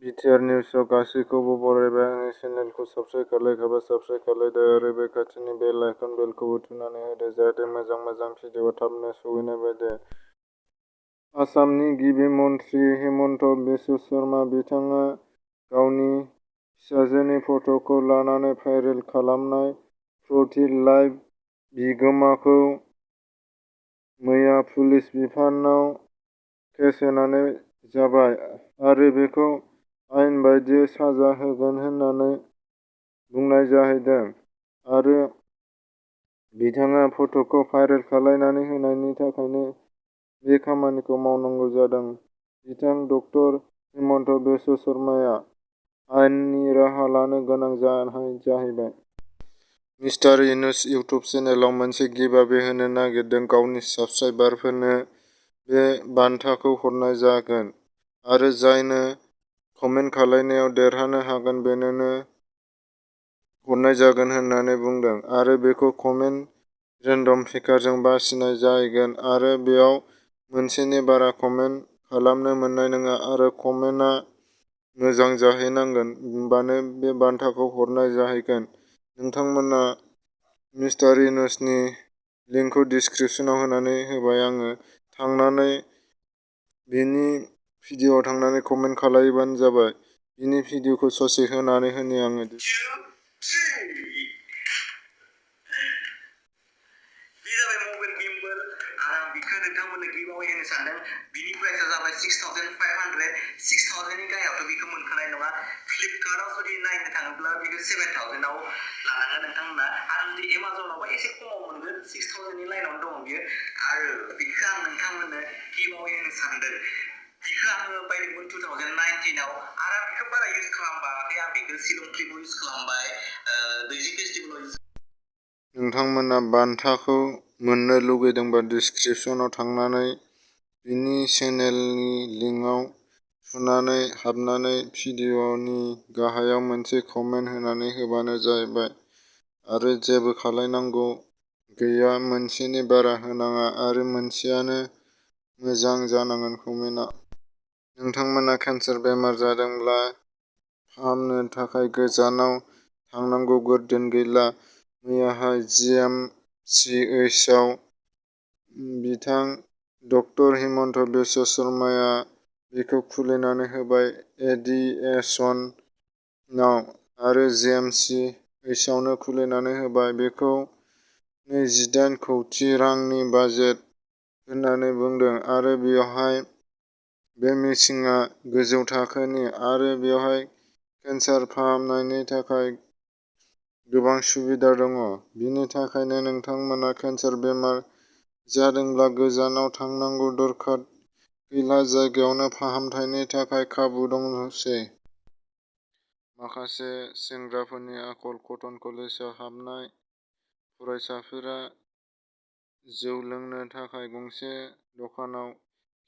BTR निउसआव गासैखौबो बरायबाय। आंनि चेनेलखौ साबस्क्राइब खालामखायाबा साबस्क्राइब खालामदो आरो बे खाथिनि बेल आइकन बेलखौबो थुनानै होदो जाहाथे मोजां भिडिअ थाबनो सौहैनाय बायदि। आसामनि गिबि मन्थ्रि हिमन्त बिश्व शर्मा बिथाङा गावनि फिसाजोनि फट'खौ लानानै भाइरेल खालामनाय प्रति लाइभ बिगोमाखौ मैया पुलिस बिफानाव केस होनाय जाबाय आरो बेखौ आयेन बायदियै साजा होगोन होननानै बुंनाय जाहैदों आरो बिथाङा फट'खौ भाइरेल खालामनानै होनायनि थाखायनो बे खामानिखौ मावनांगौ जादों। बिथां डक्टर हिमन्त बिश्व शर्माया आयेननि राहा लानो गोनां जाहैबाय। मिस्टार इउनुस इउटुब चेनेलाव मोनसे गिभअवे होनो नागिरदों। गावनि साबस्क्राइबारफोरनो बे बान्थाखौ हरनाय जागोन आरो जायनो कमेन्ट खालामनायाव देरहानो हागोन बेनो हरनाय जागोन होननानै बुंदों आरो बेखौ कमेन्ट रेन्डम पिकारजों बासिनाय जाहैगोन आरो बेयाव मोनसेनि बारा कमेन्ट खालामनो मोननाय नङा आरो कमेन्टआ मोजां जाहैनांगोन होमबानो बे बान्थाखौ हरनाय जाहैगोन। नोंथांमोना मिस्टार इउनुसनि लिंकखौ डिसक्रिपसनाव होनानै होबाय। आङो थांनानै बिनि भिडिअआव थांनानै कमेन्ट खालामबानो जाबाय। बिनि भिडिअखौ ससे होनानै होनि आङो। बे जाबाय मबाइल गिम्बल आं बेखौ नोंथांमोननो गिभअवे होनो सानदों। बिनि प्राइसआ जाबाय 6500। 6000नि गाहायावथ' बेखौ मोनखानाय नङा। फ्लिपकार्टआव जुदि नायनो थाङोब्ला बेखौ 7000आव लानांगोन नोंथांमोना आरो जुदि एमाजनावबा एसे खमाव मोनगोन। 6000नि लाइनावनो दङ बियो आरो बेखौ आं नोंथांमोननो गिभअवे होनो सानदों। बेखौ आङो बायदोंमोन 2019आव आरो आं बेखौ बारा इउज खालामबाखै। आं बेखौ शिलं ट्रिपआव इउज खालामबाय, दैजिं फेस्टिभेलाव इउज नोंथांमोना बान्थाखौ मोननो लुगैदोंबा डिसक्रिपसनाव थांनानै बिनि चेनेलनि लिंकआव थुनानै हाबनानै भिडिअनि गाहायाव मोनसे कमेन्ट होनानै होबानो जाबाय आरो जेबो खालामनांगौ गैया। मोनसेनि बारा होनाङा आरो मोनसेयानो मोजां जानांगोन कमेन्टआ। नोंथांमोना केन्सार बेमार जादोंब्ला फाहामनो थाखाय गोजानाव थांनांगौ गोर्बोन गैला। मैयाहाय जिएमसिएइचआव बिथां डक्टर हिमन्त बिश्व शर्माया बेखौ खुलिनानै होबाय एडिएसनाव आरो जिएमसिएइचआवनो खुलिनानै होबाय। बेखौ 28 कौटि रांनि बाजेट होननानै बुंदों आरो बेवहाय बे मिशनआ गोजौ थाखोनि आरो बेवहाय केन्सार फाहामनायनि थाखाय गोबां सुबिदा दङ। बिनि थाखायनो नोंथांमोना केन्सार बेमार जादोंब्ला गोजानाव थांनांगौ दरखार गैला। जायगायावनो फाहामथायनि थाखाय खाबु दंसै। माखासे सेंग्राफोरनि आखल कटन कलेजआव हाबनाय फरायसाफोरा जौ लोंनो थाखाय गंसे दखानाव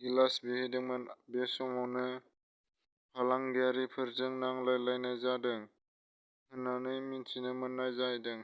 गिलास बिहैदोंमोन। बे समावनो फालांगियारिफोरजों नांलायलायनाय जादों होननानै मिथिनो मोननाय जादों।